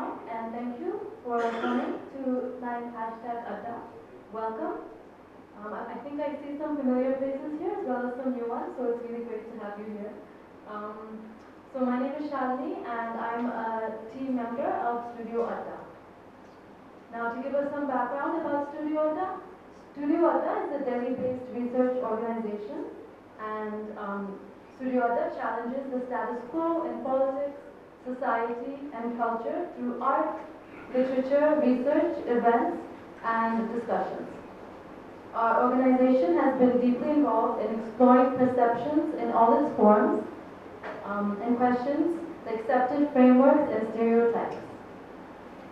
everyone, and thank you for coming to 9 hashtag Adda. Welcome. I think I see some familiar faces here as well as some new ones, so it's really great to have you here. So my name is Shalini, and I'm a team member of Studio Adda. Now, to give us some background about Studio Adda is a Delhi-based research organization, and Studio Adda challenges the status quo in politics, society, and culture through art, literature, research, events, and discussions. Our organization has been deeply involved in exploring perceptions in all its forms and questions the accepted frameworks and stereotypes.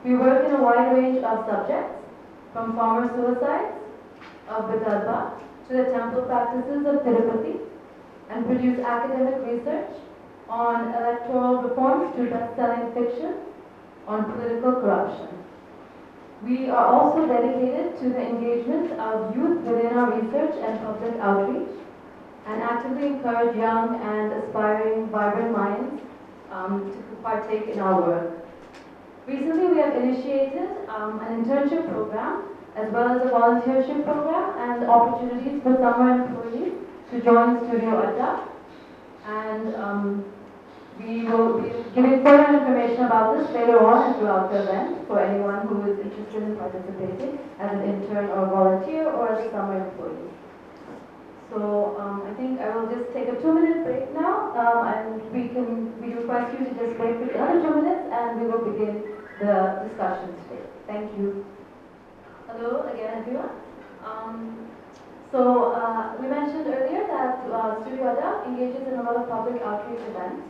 We work in a wide range of subjects, from farmer suicides of Vidarbha to the temple practices of Tirupati, and produce academic research on electoral reforms to best-selling fiction on political corruption. We are also dedicated to the engagement of youth within our research and public outreach, and actively encourage young and aspiring, vibrant minds to partake in our work. Recently, we have initiated an internship program as well as a volunteership program and opportunities for summer employees to join Studio Adda. And we will be giving further information about this later on and throughout the event for anyone who is interested in participating as an intern or volunteer or as a summer employee. So I think I will just take a 2-minute break now, and we request you to just wait for another 2 minutes, and we will begin the discussion today. Thank you. Hello again, everyone. We mentioned earlier that Studio Adda engages in a lot of public outreach events.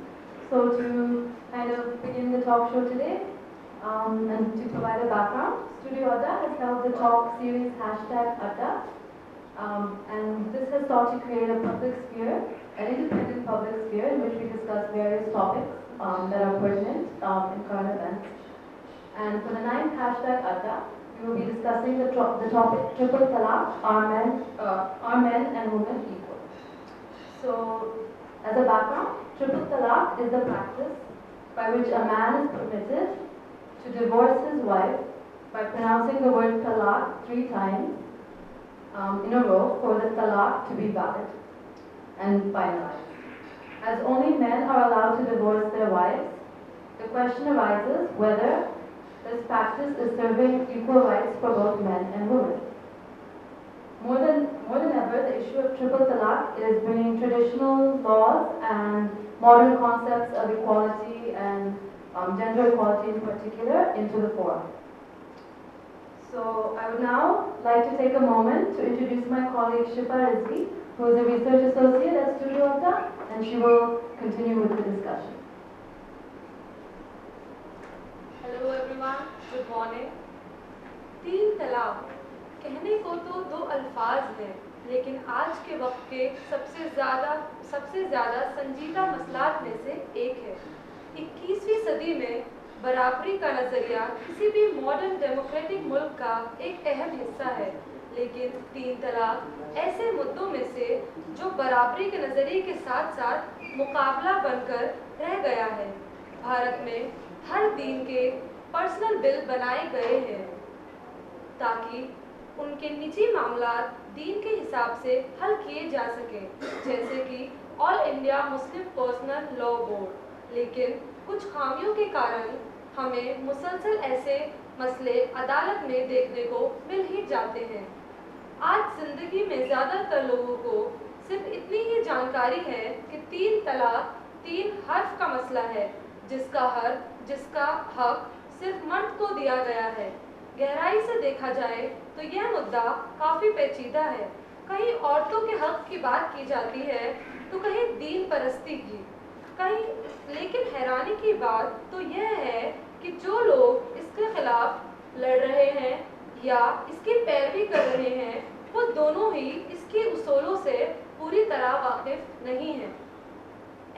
So to kind of begin the talk show today, and to provide a background, Studio Adda has held the talk series hashtag Adda. And this has sought to create a public sphere, an independent public sphere in which we discuss various topics that are pertinent in current events. And for the 9th hashtag Adda, we will be discussing the topic Triple Talaq, are men and women equal? So, as a background, Triple Talaq is the practice by which a man is permitted to divorce his wife by pronouncing the word talaq 3 times in a row for the talaq to be valid and finalized. As only men are allowed to divorce their wives, the question arises whether this practice is serving equal rights for both men and women. More than ever, the issue of triple talaq is bringing traditional laws and modern concepts of equality and gender equality in particular into the fore. So I would now like to take a moment to introduce my colleague Shifa Rizvi, who is a research associate at Studio Adda, and she will continue with the discussion. Hello everyone, good morning. 3 तलाक कहने को तो 2 अल्फाज हैं, लेकिन आज के वक्त के सबसे ज़्यादा संजीदा मसलात में से एक है। 21वीं सदी में बराबरी का नज़रिया किसी भी मॉडर्न डेमोक्रेटिक मुल्क का एक अहम हिस्सा है, लेकिन 3 तलाक ऐसे मुद्दों में से जो बराबरी के नज़रिए के साथ साथ मुकाबला बनकर रह गया है। भारत में हर दीन के पर्सनल बिल बनाए गए हैं ताकि उनके निजी मामलात दीन के हिसाब से हल किए जा सकें, जैसे कि all India Muslim personal law board. लेकिन कुछ खामियों के कारण हमें मुसलसल ऐसे मसले अदालत में देखने को मिल ही जाते हैं। आज जिंदगी में ज़्यादातर लोगों को सिर्फ इतनी ही जानकारी है कि 3 तलाक 3 हर्फ का मसला है, जिसका हक सिर्फ मर्द को दिया गया है। गहराई से देखा जाए तो यह मुद्दा काफ़ी पेचीदा है। कहीं औरतों के हक की बात की जाती है तो कहीं दीन परस्ती की, लेकिन हैरानी की बात तो यह है कि जो लोग इसके खिलाफ लड़ रहे हैं या इसकी पैरवी कर रहे हैं, वो दोनों ही इसके उसूलों से पूरी तरह वाकिफ नहीं हैं।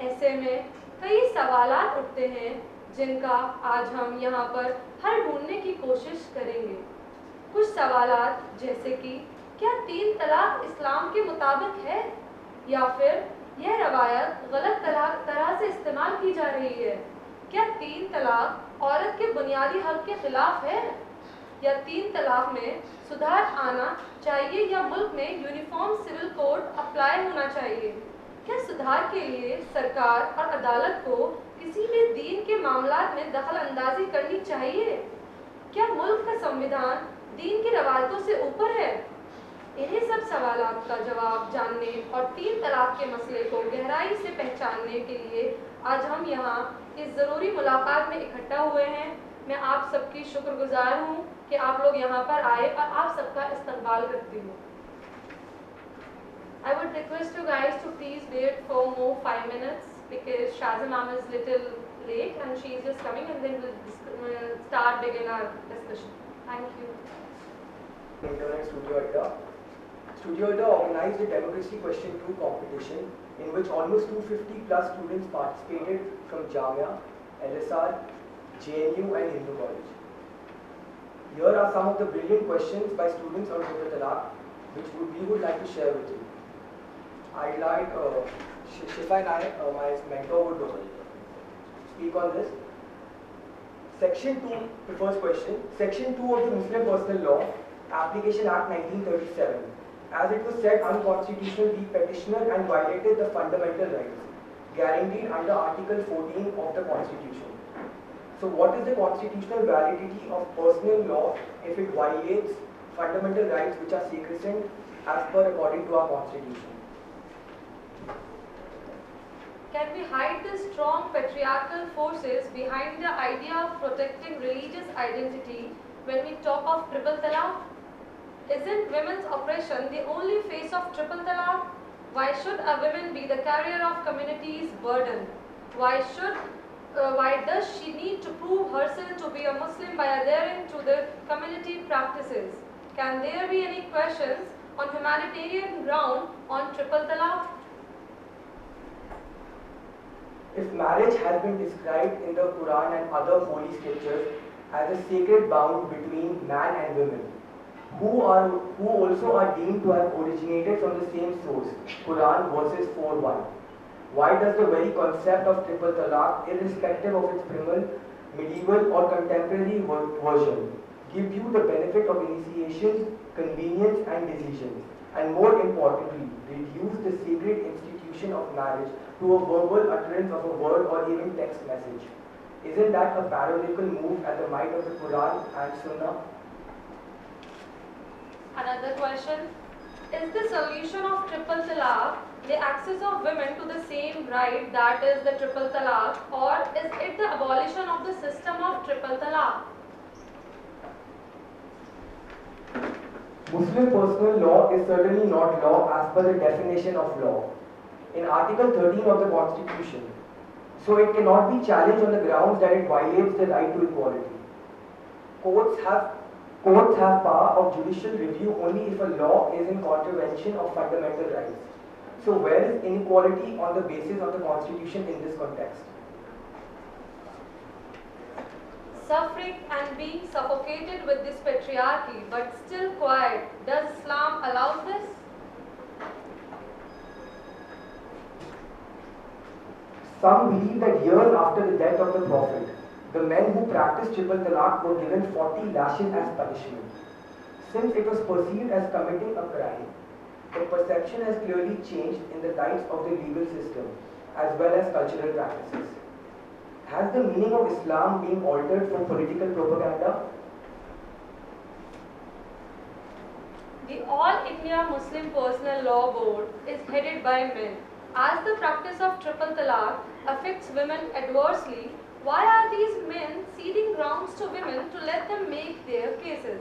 ऐसे में कई सवालात उठते हैं जिनका आज हम यहाँ पर हल ढूंढने की कोशिश करेंगे। कुछ सवालात जैसे कि क्या 3 तलाक इस्लाम के मुताबिक है या फिर यह रवायत गलत तरह से इस्तेमाल की जा रही है? क्या 3 तलाक औरत के बुनियादी हक के खिलाफ है? या 3 तलाक में सुधार आना चाहिए या मुल्क में यूनिफॉर्म सिविल कोड अप्लाई होना चाहिए? क्या सुधार के लिए सरकार और अदालत को किसी भी दीन के मामलात में दखल अंदाजी करनी चाहिए? क्या मुल्क का संविधान दीन की रवायतों से ऊपर है? इन्हीं सब सवालों का जवाब जानने और 3 तलाक के मसले को गहराई से पहचानने के लिए आज हम यहाँ इस ज़रूरी मुलाकात में इकट्ठा हुए हैं। मैं आप सबकी शुक्रगुजार हूँ कि आप लोग यहाँ पर आए और आप सबका इस्तकबाल करती हूँ। I would request you guys to please wait for more 5 minutes because Shazia ma'am is little late and she is just coming, and then we'll begin our discussion. Thank you. Internet Studio Idea. Studio Idea organized a democracy question 2 competition in which almost 250 plus students participated from Jamia, LSR, JNU and Hindu College. Here are some of the brilliant questions by students on Triple Talaq which we would like to share with you. I'd like Shifa and I, my mentor, would speak on this. Section 2, the first question. Section 2 of the Muslim Personal Law, Application Act 1937. As it was said unconstitutional, the petitioner and violated the fundamental rights guaranteed under Article 14 of the Constitution. So what is the constitutional validity of personal law if it violates fundamental rights which are sacrosanct as per according to our Constitution? Can we hide the strong patriarchal forces behind the idea of protecting religious identity when we talk of triple talaq? Isn't women's oppression the only face of triple talaq? Why should a woman be the carrier of community's burden? Why does she need to prove herself to be a Muslim by adhering to the community practices? Can there be any questions on humanitarian ground on triple talaq? If marriage has been described in the Quran and other holy scriptures as a sacred bond between man and women, who also are deemed to have originated from the same source, Quran verses 4:1. Why does the very concept of triple talaq, irrespective of its primal, medieval or contemporary version, give you the benefit of initiation, convenience and decision, and more importantly, reduce the sacred institution of marriage to a verbal utterance of a word or even text message? Isn't that a parallel move at the might of the Quran and Sunnah? Another question. Is the solution of triple talaq the access of women to the same right, that is the triple talaq, or is it the abolition of the system of triple talaq? Muslim personal law is certainly not law as per the definition of law in Article 13 of the Constitution. So it cannot be challenged on the grounds that it violates the right to equality. Courts have power of judicial review only if a law is in contravention of fundamental rights. So where is inequality on the basis of the Constitution in this context? Suffering and being suffocated with this patriarchy but still quiet, does Islam allow this? Some believe that years after the death of the Prophet, the men who practiced triple talaq were given 40 lashes as punishment. Since it was perceived as committing a crime, the perception has clearly changed in the lights of the legal system as well as cultural practices. Has the meaning of Islam been altered for political propaganda? The All India Muslim Personal Law Board is headed by men. As the practice of triple talaq affects women adversely, why are these men ceding grounds to women to let them make their cases?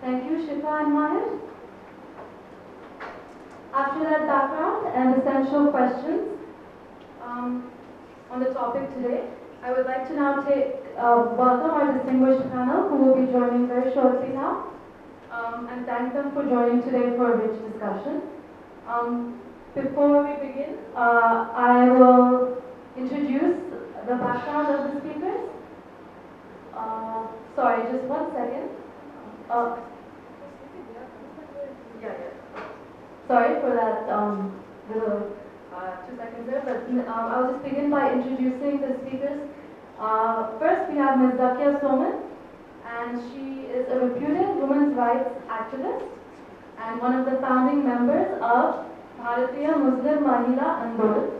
Thank you, Shifa and Mahir. After that background and essential questions on the topic today, I would like to now welcome our distinguished panel who will be joining very shortly now, and thank them for joining today for a rich discussion. Before we begin, I will introduce the background of the speakers. Sorry, just one second. Uh, Sorry for that little 2 seconds there, but I'll just begin by introducing the speakers. First, we have Ms. Zakia Soman, and she is a reputed women's rights activist and one of the founding members of Bharatiya Muslim Mahila Andolan.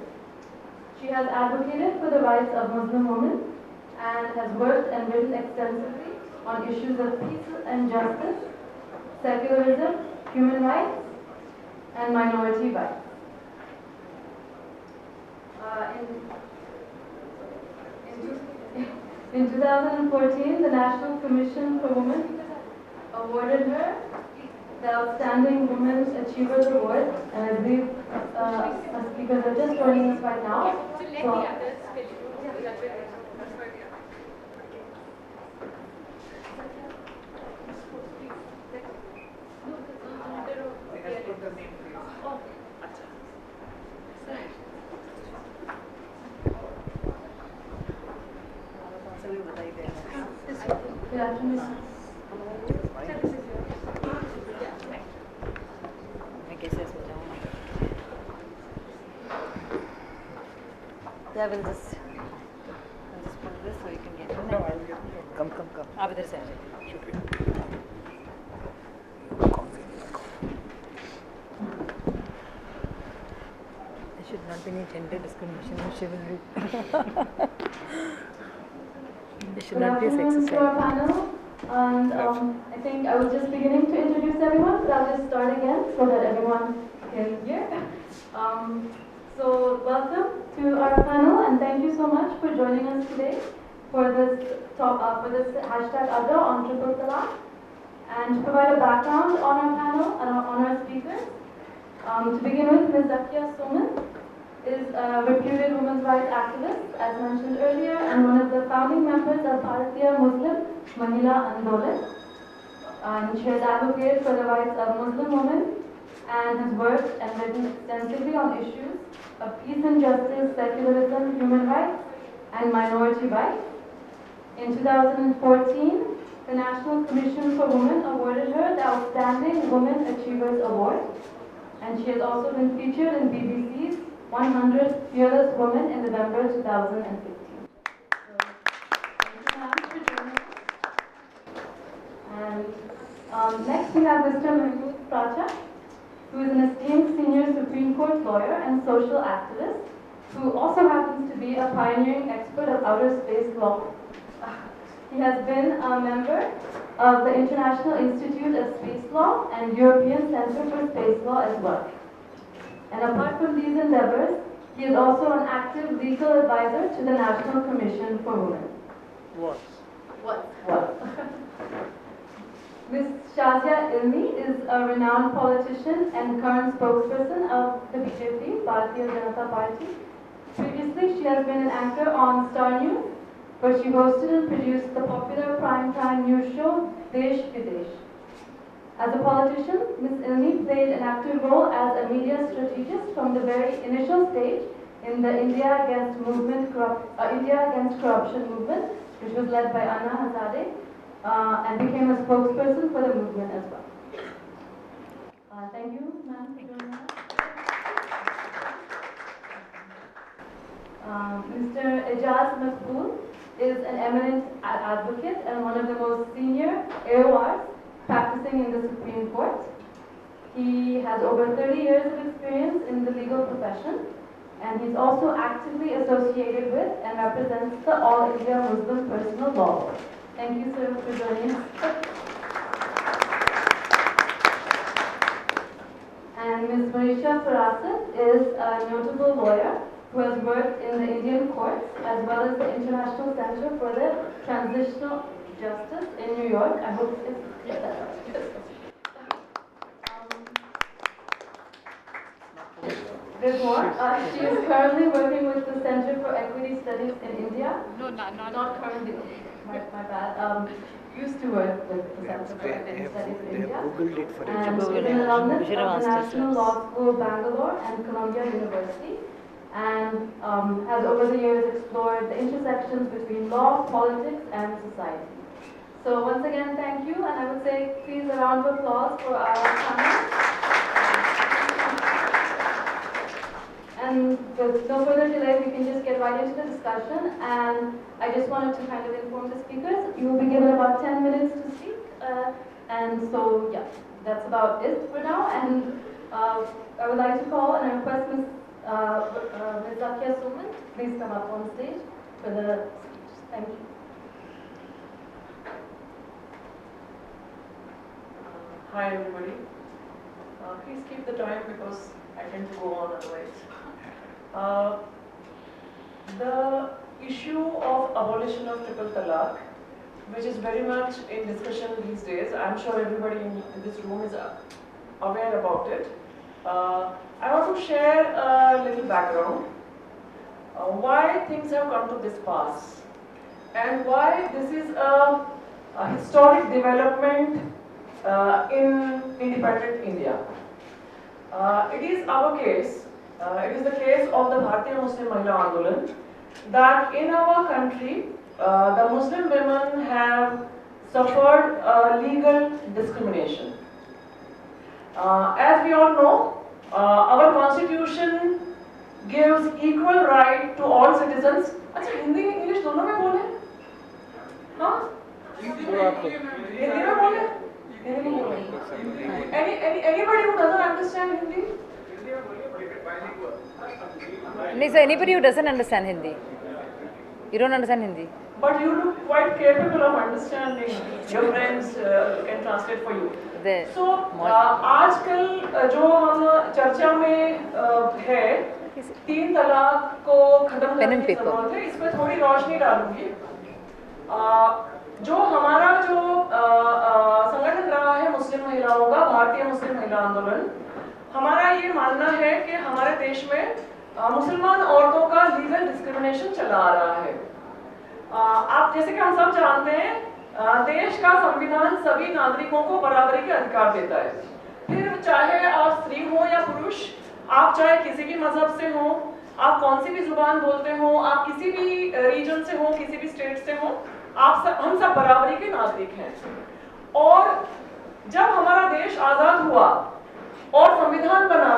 She has advocated for the rights of Muslim women and has worked and written extensively on issues of peace and justice, secularism, human rights, and minority rights. In 2014, the National Commission for Women awarded her the Outstanding Women Achievers Award, and I believe our speakers are just joining us right now. So, good afternoon. Yeah, we'll just put this so you can get in. No, I'll get. Come. आप इधर से आ जाइए. There should not be any gender discrimination in chivalry. There should Good not be a afternoon sexist to our panel. And I think I was just beginning to introduce everyone, but I'll just start again so that everyone can hear. So welcome to our panel, and thank you so much for joining us today for this hashtag Adda on Triple Talaq. And to provide a background on our panel and on our speakers, to begin with, Ms. Zakia Soman is a reputed women's rights activist, as mentioned earlier, and one of the founding members of Bharatiya Muslim Mahila Andolan. And she has advocated for the rights of Muslim women and has worked and written extensively on issues of peace and justice, secularism, human rights, and minority rights. In 2014, the National Commission for Women awarded her the Outstanding Women Achievers Award, and she has also been featured in BBC's 100 Fearless Women in November 2015. Thank you, ma'am, for joining us. And next we have Mr. Mahmood Pracha, who is an esteemed senior Supreme Court lawyer and social activist, who also happens to be a pioneering expert of outer space law. He has been a member of the International Institute of Space Law and European Center for Space Law as well. And apart from these endeavors, he is also an active legal advisor to the National Commission for Women. What? Ms. Shazia Ilmi is a renowned politician and current spokesperson of the BJP, Bharatiya Janata Party. Previously, she has been an anchor on Star News, where she hosted and produced the popular primetime news show Desh Videsh. As a politician, Ms. Ilmi played an active role as a media strategist from the very initial stage in the India Against Corruption movement, which was led by Anna Hazare, and became a spokesperson for the movement as well. Thank you, ma'am, for joining us. Mr. Ijaz Makbul is an eminent advocate and one of the most senior AORs practicing in the Supreme Court. He has over 30 years of experience in the legal profession, and he's also actively associated with and represents the All India Muslim Personal Law Board. Thank you, sir, for joining us. And Ms. Marisha Farasat is a notable lawyer who has worked in the Indian courts as well as the International Center for the Transitional Justice in New York. I hope it's there's more. She is currently working with the Center for Equity Studies in India. No, Not currently. My bad. Used to work with the Center for Equity Studies in India. Googled it for And Google she's it. an alumnus of Vijay the Masters. National Law School, Bangalore, and Columbia University. and has over the years explored the intersections between law, politics, and society. So once again, thank you, and I would say please a round of applause for our panel. And with no further delay, we can just get right into the discussion. And I just wanted to kind of inform the speakers, you will be given about 10 minutes to speak. And so, yeah, that's about it for now. And I would like to call and request Ms. Zakia Suman, please come up on stage for the speech. Thank you. Hi everybody. Please keep the time because I tend to go on otherwise. The issue of abolition of triple talaq, which is very much in discussion these days, I'm sure everybody in this room is aware about it. I want to share a little background, why things have come to this pass, and why this is a historic development in independent India. It is our case, it is the case of the Bharatiya Muslim Mahila Andolan, that in our country, the Muslim women have suffered legal discrimination. As we all know, our constitution gives equal right to all citizens. अच्छा Hindi English दोनों में बोले? हाँ? हिंदी में बोले? Anybody who doesn't understand Hindi? No, sir, anybody who doesn't understand Hindi. You don't understand Hindi. But you look quite capable of understanding. Your friends can translate for you. So, आजकल जो हम चर्चा में है, 3 तलाक को खत्म करने की जरूरत है, इस पर थोड़ी रोशनी डालूंगी। जो हमारा जो संगठन रहा है मुस्लिम महिलाओं का, भारतीय मुस्लिम महिला आंदोलन, हमारा ये मानना है कि हमारे देश में मुसलमान औरतों का लीगल डिस्क्रिमिनेशन चला आ रहा है। आप जैसे कि हम सब जानते हैं, देश का संविधान सभी नागरिकों को बराबरी के अधिकार देता है। फिर चाहे आप स्त्री हो या पुरुष, आप चाहे किसी भी मजहब से हो, आप कौन सी भी जुबान बोलते हो, आप किसी भी रीजन से हो, किसी भी स्टेट से हो, हम सब बराबरी के नागरिक हैं। और जब हमारा देश आजाद हुआ और संविधान बना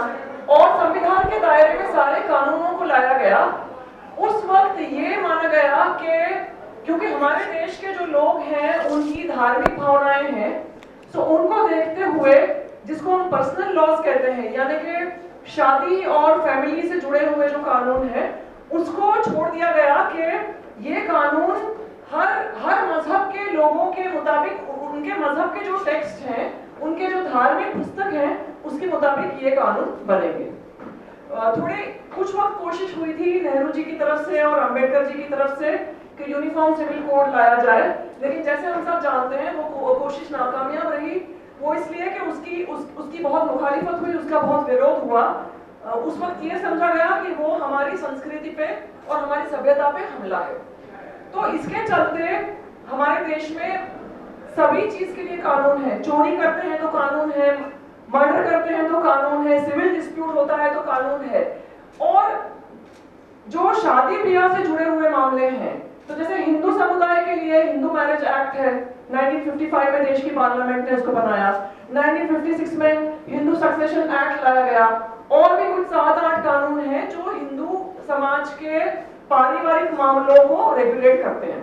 और संविधान के दायरे में सारे कानूनों को लाया गया, उस वक्त ये माना गया कि क्योंकि हमारे देश के जो लोग हैं उनकी धार्मिक भावनाएं हैं, तो उनको देखते हुए जिसको हम पर्सनल लॉज कहते हैं, यानी कि शादी और फैमिली से जुड़े हुए जो कानून हैं, उसको छोड़ दिया गया कि ये कानून हर मजहब के लोगों के मुताबिक, उनके मजहब के जो टेक्स्ट हैं, उनके जो धार्मिक पुस्तक हैं, उसके मुताबिक ये कानून बनेंगे। थोड़े कुछ वक्त कोशिश हुई थी नेहरू जी की तरफ से और अंबेडकर जी की तरफ से कि यूनिफॉर्म सिविल कोड लाया जाए, लेकिन जैसे हम सब जानते हैं वो कोशिश नाकामयाब रही। वो इसलिए कि उसकी बहुत मुखालिफत हुई, उसका बहुत विरोध हुआ। उस वक्त ये समझा गया कि वो हमारी संस्कृति पे और हमारी सभ्यता पे हमला है। तो इसके चलते हमारे देश में सभी चीज के लिए कानून है। चोरी करते हैं तो कानून है, मर्डर करते हैं तो कानून है, सिविल डिस्प्यूट होता है तो कानून है। और जो शादी ब्याह से जुड़े हुए मामले हैं, तो जैसे हिंदू समुदाय के लिए हिंदू मैरिज एक्ट है, 1955 में देश की पार्लियामेंट ने इसको बनाया, 1956 में हिंदू सक्सेशन एक्ट लाया गया, और भी कुछ 7-8 कानून हैं जो हिंदू समाज के पारिवारिक मामलों को रेगुलेट करते हैं।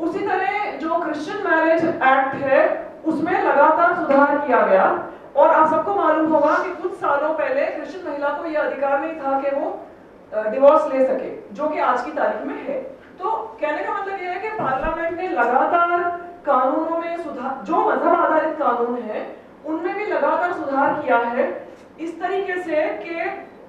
उसी तरह जो क्रिश्चियन मैरिज एक्ट है, उसमें लगातार सुधार किया गया। और आप सबको मालूम होगा कि कुछ सालों पहले क्रिश्चियन महिला को यह अधिकार नहीं था कि वो डिवोर्स ले सके, जो कि आज की तारीख में है। तो कहने का मतलब यह है कि पार्लियामेंट ने लगातार कानूनों में सुधार, जो मजहब आधारित कानून है उनमें भी लगातार सुधार किया है, इस तरीके से कि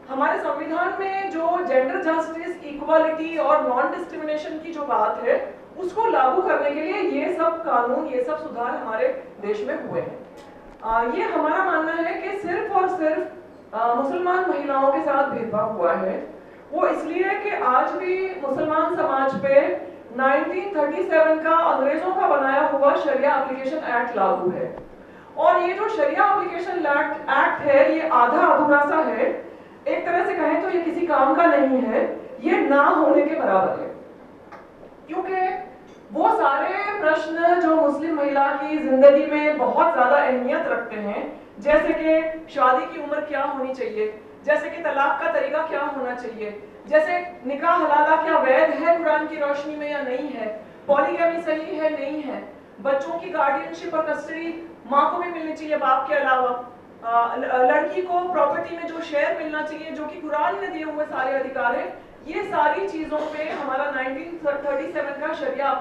हमारे संविधान में जो जेंडर जस्टिस, इक्वालिटी और नॉन डिस्क्रिमिनेशन की जो बात है, उसको लागू करने के लिए ये सब कानून, ये सब सुधार हमारे देश में हुए हैं। ये हमारा मानना है कि सिर्फ और सिर्फ मुसलमान महिलाओं के साथ भेदभाव हुआ है। वो इसलिए कि आज भी मुसलमान समाज पे 1937 का अंग्रेजों का बनाया हुआ शरिया एप्लीकेशन एक्ट लागू है। और ये जो शरिया एप्लीकेशन एक्ट है, ये आधा अधूरा सा है। एक तरह से कहें तो ये किसी काम का नहीं है, ये ना होने के बराबर है। क्योंकि वो सारे प्रश्न जो मुस्लिम महिला की जिंदगी में बहुत ज्यादा अहमियत रखते हैं, जैसे कि शादी की उम्र क्या होनी चाहिए, जैसे कि तलाक का तरीका क्या होना चाहिए, जैसे निकाह हलाला क्या वैध है कुरान की रोशनी में या नहीं है, पॉलीगैमी सही है नहीं है, बच्चों की गार्डियनशिप और कस्टडी माँ को भी मिलनी चाहिए बाप के अलावा, लड़की को प्रॉपर्टी में जो शेयर मिलना चाहिए जो कि कुरान ने दिए हुए सारे अधिकार है, ये सारी चीजों पे हमारा 1937 का शरिया